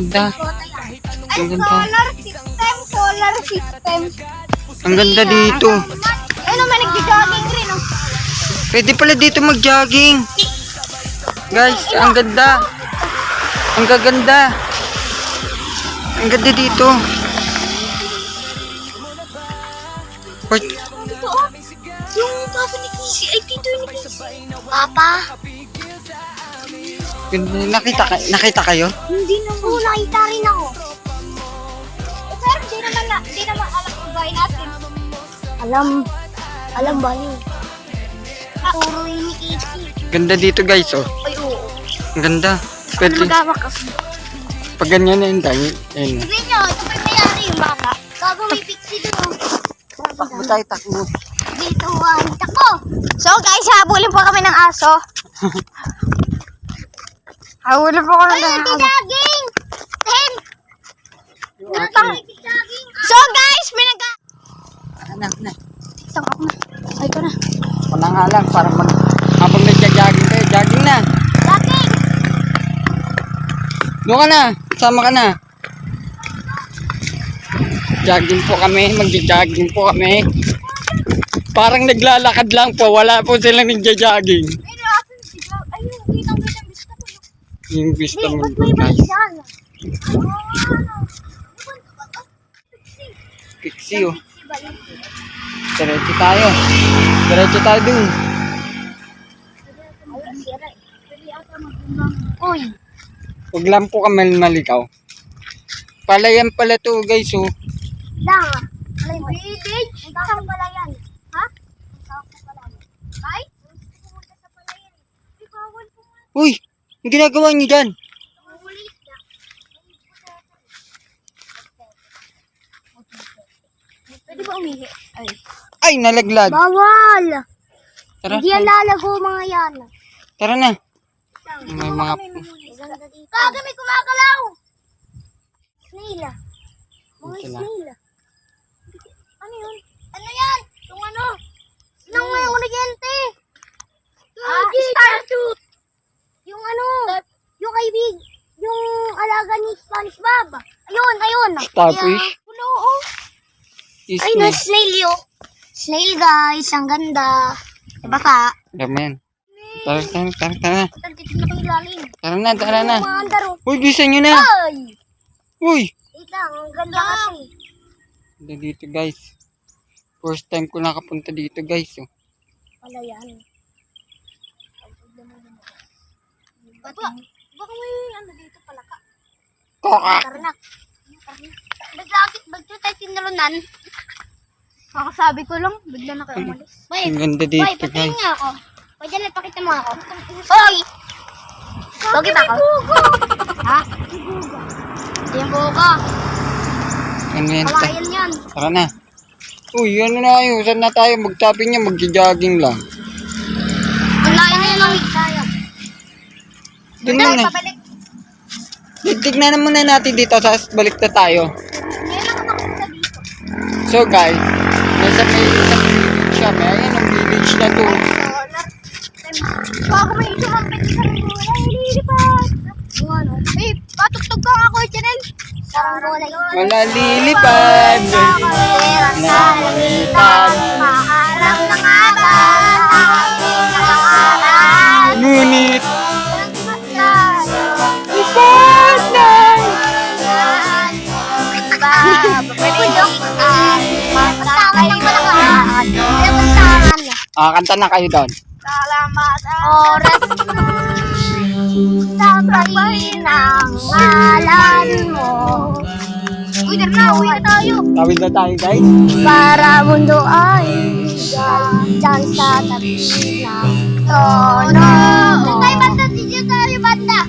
ganda. Ay, Ang ganda. solar system. Ang ganda dito. Ay, naman, nag-jogging rin, oh. Pwede pala dito mag-jogging. Guys, ang ganda. Ang gaganda. Ang ganda dito. What? Ito, oh. Yung papa ni Casey. Ay, tito ni Casey. Papa? Nakita kayo? Hindi naman. Oo, nakita rin ako. Pero di naman alam kung gawin natin. Alam ba yun? Puro yun ni Casey. Ganda dito guys, oh. Ay, oo. Ang ganda. Pwede. Magawak kasi. Pag ganyan na yun tayo. Ayun. Sabi niyo, ito pa yung mayari yung bata. Gago may pixie doon. Takbo tayo, takbo. Dito, takbo. So guys, habulin po kami ng aso. Habulin po kami ng aso. Jogging! So guys, Anak na. Tangak na. Ay, ko na. Wala nga lang, para habang nagja-jogging kayo, jogging na. Jogging! Doon ka na, sama ka na. Jogging po kami, magja-jogging po kami. Parang naglalakad lang po, wala po silang nagja-jogging. Yung gusto mo guys. Pixie, oh. Diretso tayo. Diretso tayo dun. Uy! Huwag lang po kami malikaw. Palayan pala to guys, oh. Lang! Village? Saan pala yan? Ha? Saan pala yan? Ay? Pumunta sa palayan. Bawal po nga. Uy! Ang ginagawa niyo dyan? Ulit na. Pwede ba umihi? Ay. Ay, nalaglag. Bawal! Tara, Hindi yan lalago mga yan. tara na. May mga... Kaka may kumagalaw! Snail. Mga Sila. snail. Ano yun? Ano yan? Yung ano? Yung mga kuryente. Startooth. Yung ano? Yung kaibig. Yung alaga ni SpongeBob. Ayun. Starfish? Puno, oh. Is Ay, na snail yun. Snail guys, ang ganda. Diba ka? Dami yan. Tara. Tagtitin na kong ilalim. Tara na. Mga andaro. Uy, bisa nyo na. Ay! Uy! Wait lang, ang ganda kasi. Ganda dito guys. First time ko nakapunta dito guys, oh. Pala yan. Baka may ano dito pala ka. Koka! Karnak. Bagla tayo tinalunan. Kakasabi ko lang, bigla na kayo umalis. Ang ganda dito Patingin guys. nga ako. Pwede lang, pakita mo ako. Hoy! Pogi ba ako? Ha? Ito yung buko. Ano yan? Kawayan yan. Tara na. Uy, ano na kayo? Saan na tayo? Magtabi niya, magja-jogging lang. Ang layo na yun ang tayo. Doon na. Pabalik. Tignan muna natin dito, tapos balik na tayo. Ngayon lang ako nakita dito. So guys, nasa may isang village kami. Ayan ang village na to. Bago may sumambit sa gulay, lilipat. Yung ano? Eh, patugtog ka nga ako, Chanel. Sarang gulay. Malalilipad. Nakawerang sa langitan. Maharap ng aban. Nakakaraan. Ngunit, Ipad na. Papatay ng malakaan. kanta na kayo doon. Salamat oras na sa pahinang ngalan mo. Uy, uwi na tayo. Tawid na tayo guys. Para mundo ay dyan sa tabi ng tono. Doon tayo banda, dito tayo banda.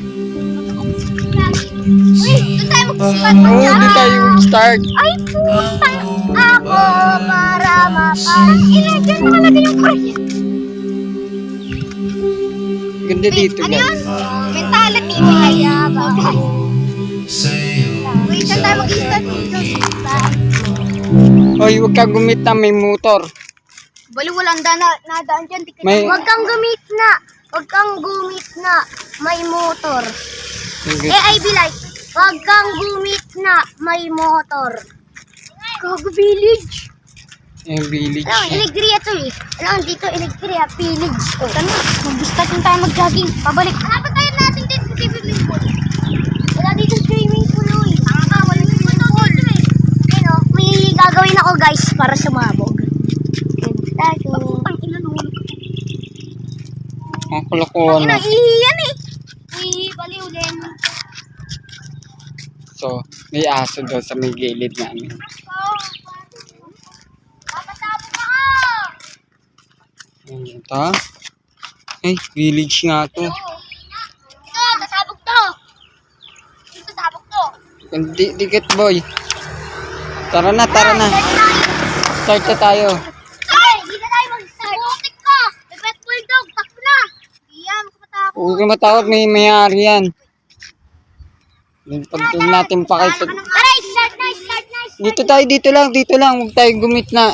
Uy, doon tayo mag-start. Oo, doon tayo start. Ay, putang ako para maparang dyan nakalagay yung kuryente. Ganda dito Ano guys. yun? Mentality. Kaya ba? Wait, saan tayo mag-start dito? Oy, huwag kang gumit na may motor. Bali, walang nadaan dyan. May- Huwag kang gumit na. Huwag kang gumit na. May motor. Sige. AIB light. Wag kang gumit na may motor. Gago village. Yung village. Alam, Elegria to eh. Alam, dito Elegria, village. O, tama. Mag-discard din tayo mag-jogging. Pabalik. Hanapin tayo natin dito sa swimming pool. Wala dito swimming pool eh. Tama ka, wala swimming pool dito eh. Ayun o, may gagawin ako guys para sumabog. Tayo. Ang ina nung. Ang kalokohan na. Iyan eh. Baliw din. So, may aso daw sa may gilid namin. Ito. Ay, village nga to. Ito, kasabog to. Ito, sabog to. Dikit boy. Tara na, tara na. Start na tayo. Ay, hindi na tayo mag-start. Butik ka. May pet bulldog. Takbo na. Iyan, matakot. Huwag ka matakot, may mayari yan. Pagtulong natin pa kayo. Tara, start na, start na. Dito tayo, dito lang. Huwag tayo gumit na.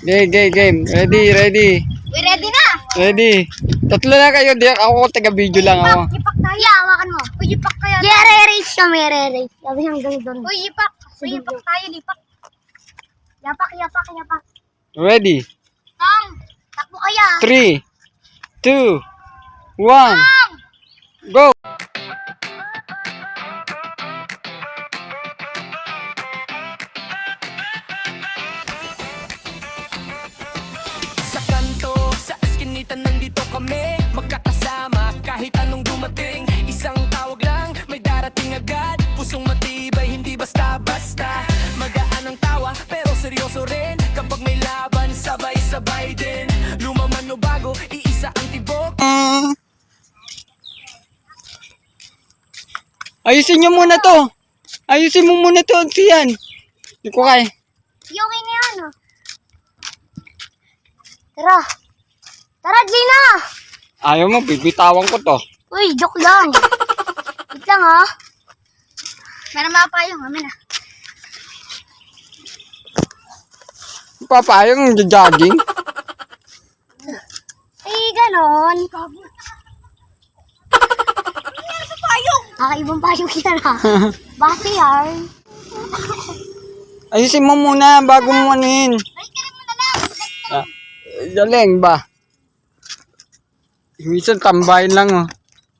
Game. Ready. We ready na. Ready. Tatlo na kayo. Di ako taga-video lang ako. Ipak tayo. Hawakan mo. Uy, ipak kaya. Re-race kami, re-race. Sabi hanggang doon. Uy, ipak. Uy, ipak tayo, lipak. Yapak. Ready. Takbo kaya. 3, 2, 1, go! Sa kanto, sa eskinita nandito kami magkakasama kahit anong dumating. Isang tawag lang, may darating agad. Pusong matibay, hindi basta-basta. Magaan ang tawa, pero seryoso rin. Kapag may laban, sabay-sabay din. Lumaman o bago, iisa ang tibok. Ayusin nyo muna to. Ayusin mo muna to. Siyan. Hindi ko kaya. Okay na yan, oh. Tara, Gina! Ayaw mo, bibitawan ko to. Uy, joke lang. Wait lang, ha? Meron mapayong, amin, ah. Papayang jogging. Eh, ganon. Kakaibang payong yan, ha? Base yan. Ayusin mo muna bago mo anuhin. Balik ka rin muna lang. Galing ba? Minsan tambahin lang oh.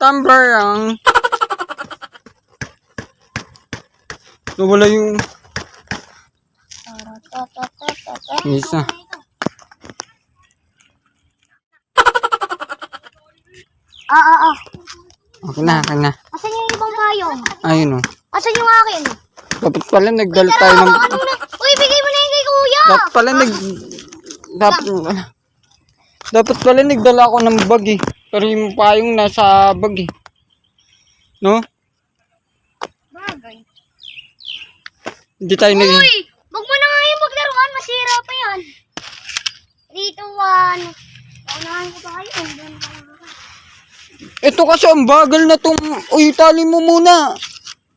Tambay lang. Nawala yung... Isa. Okay na. Asan yung ibang payong? Ayun oh. Asan yung akin? Dapat pala nagdala tayo ng... Hawakan mo na. Uy, bigay mo na yung kay kuya. Dapat pala nagdala ako ng bag eh. Pero yung payong nasa bag eh. No? Bagay. Hindi tayo nag... Uy, wag mo na nga yung maglaruan. Masira pa yan. 3, 2, 1. Paunahan ko pa kayo. Ito kasi ang bagal na tong... Uy, tali mo muna.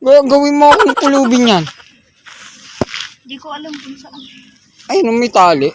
Gawin mo akong pulubin yan. Hindi ko alam kung saan. Ay, nung may tali.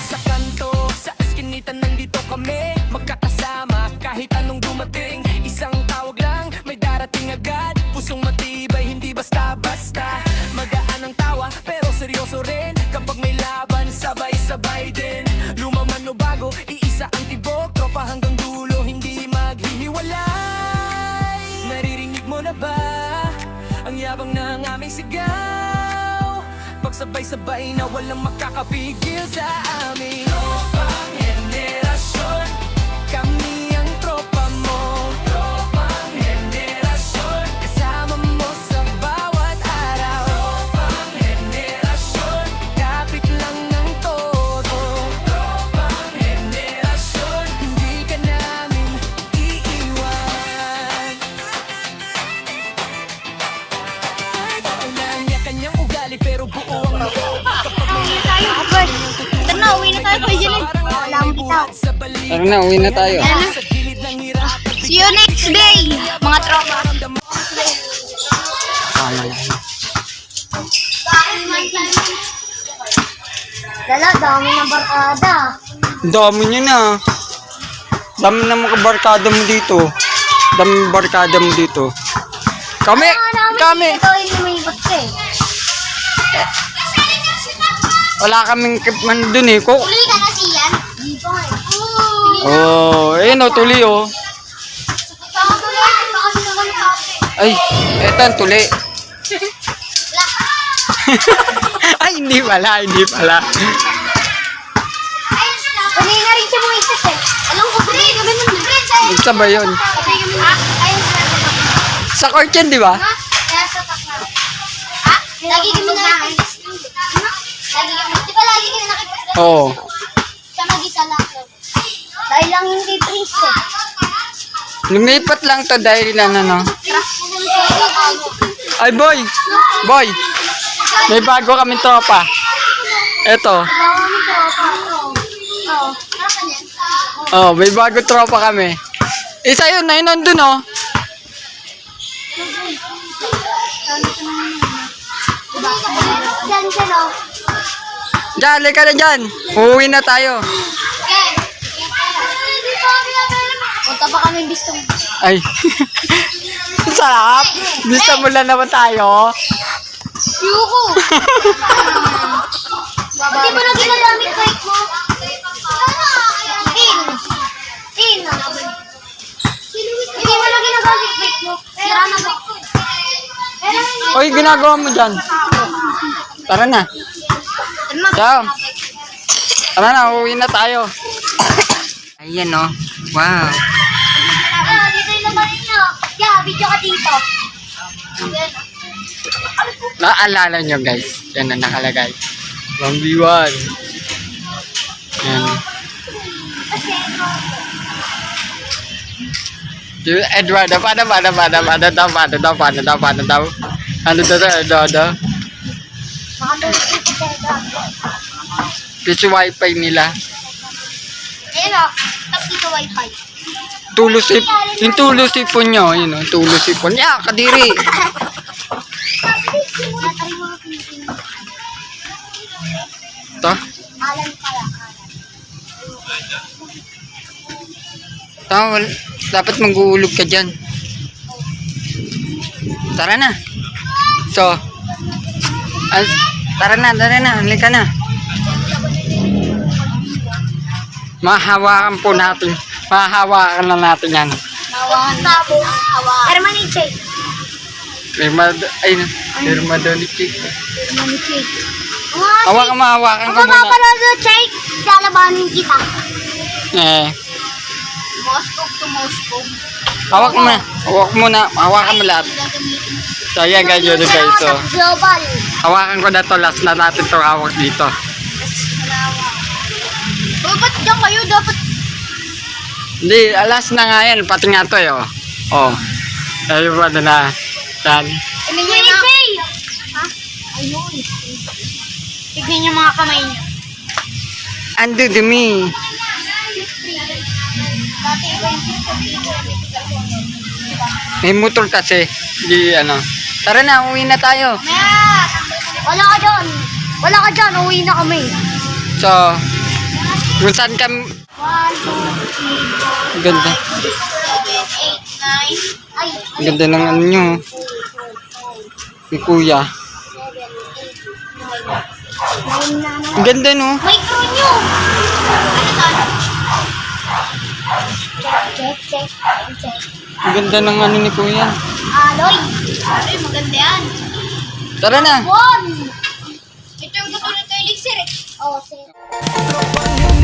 Sa kanto, sa eskinita nandito kami magkakasama kahit anong dumating. Isang tawag lang, may darating agad. Pusong matibay, hindi basta-basta. Magaan ang tawa, pero seryoso rin. Kapag may laban, sabay-sabay din. Lumaman o bago, iisa ang tibok. Tropa hanggang dulo, hindi maghihiwalay. Naririnig mo na ba ang yabang ng aming sigaw? Pagsabay-sabay na walang makakapigil sa amin. Tropang henerasyon, kami ang tropa mo. Tropang henerasyon, kasama mo sa bawat araw. Tropang henerasyon, kapit lang ng todo. Tropang henerasyon, hindi ka namin iiwan. Kanya-kanyang ugali pero buo ang loob. Tara na, uwi na tayo kay Janet. Wala akong bitaw. Tara na, uwi na tayo. See you next day, mga tropa. Tama na. Dala, dami ng barkada. Dami niya na. Dami na mga barkada mo dito. Dami ng barkada mo dito. Kami! Ito yung lumibat ka eh. Wala kaming kipman dun eh. Tuloy ka na siyan? Di pa eh. Oh, ayun o, tuli o. Ay, eto ang tuli. Ay, hindi pala, hindi pala. Tuloy nga rin siya mga isas eh. Alam ko, tuloy kami ng princess. Isa ba yun? Tuloy kami ng ayun sa Sa court yan, di ba? ha? Kaya sa takna. Ha? Lagi kami nakipag. Lagi kami. Di ba lagi kami nakipag? Oo. Siya mag-isa lang. Dahil lang hindi princess. Lumipat lang to dahil na ano. Ay, boy! Boy! May bago kami tropa. Eto. Oh, may bago tropa kami. Isa yun, na yun nandun oh. Diyan siya no. Diyan, lika na dyan. Uuwi na tayo. Punta pa kami bistong. Ay. Sarap. Gusto mo lang naman tayo. Yuko! Hindi mo na ginagamit bike mo. Tin! Hindi mo na ginagamit bike mo. Sira na bike mo. Uy, ginagawa mo dyan. Tara na. Ciao. Tara na, uuwi na tayo. Ayan oh. Wow. Dito yung naman niyo. Yeah, video ka dito. Naalala nyo guys. Yan ang nakalagay. 1v1. Yan. Edward, paano daw? Ano daw? Piso wifi nila. Ayun o, tap dito wifi. Yung tulos ipon nyo. Yun o, tulos ipon. Ya, kadiri. Ito. Alan pala. Tawal. Dapat mag-uulog ka dyan. Tara na. So. Tara na. Halika na. Mahawakan po natin. Mahawakan na natin yan. Nawakan tabo. Hermaniche. Hermadonichi. Hermaniche. Mahawakan ko Kung muna. mapapanood yung check, lalabanin kita. Eh. Moscow to Moscow. Hawak mo na. Hawakan mo lahat. So yeah guys, yun guys. So, Global. hawakan ko na to. Last na natin to hawak dito. O, ba't dyan kayo? Dapat... Hindi, alas na nga yan. Pati nga to eh. Oh. Ayun ba na. Yan. Hermaniche! Ha? Ayun. Tignan niyo mga kamay niyo. Ando dumi. Dati iba yung May motor kasi. Di ano. Tara na, uwi na tayo. Matt! Wala ka dyan. Uwi na kami. So, kung saan kami... 1, 2, 3, 4, Ganda. 5, 6, 7, 8, 9. Ay, Ganda ng ano nyo. Ni kuya. 9 na. Ang ganda no. May crew nyo! Ano to? Check. Ang ganda ng ano ni kuya. Aloy! Aloy, maganda yan. Tara na. 1! Ito yung gusto nito elixir eh. Oo, sige. Tropang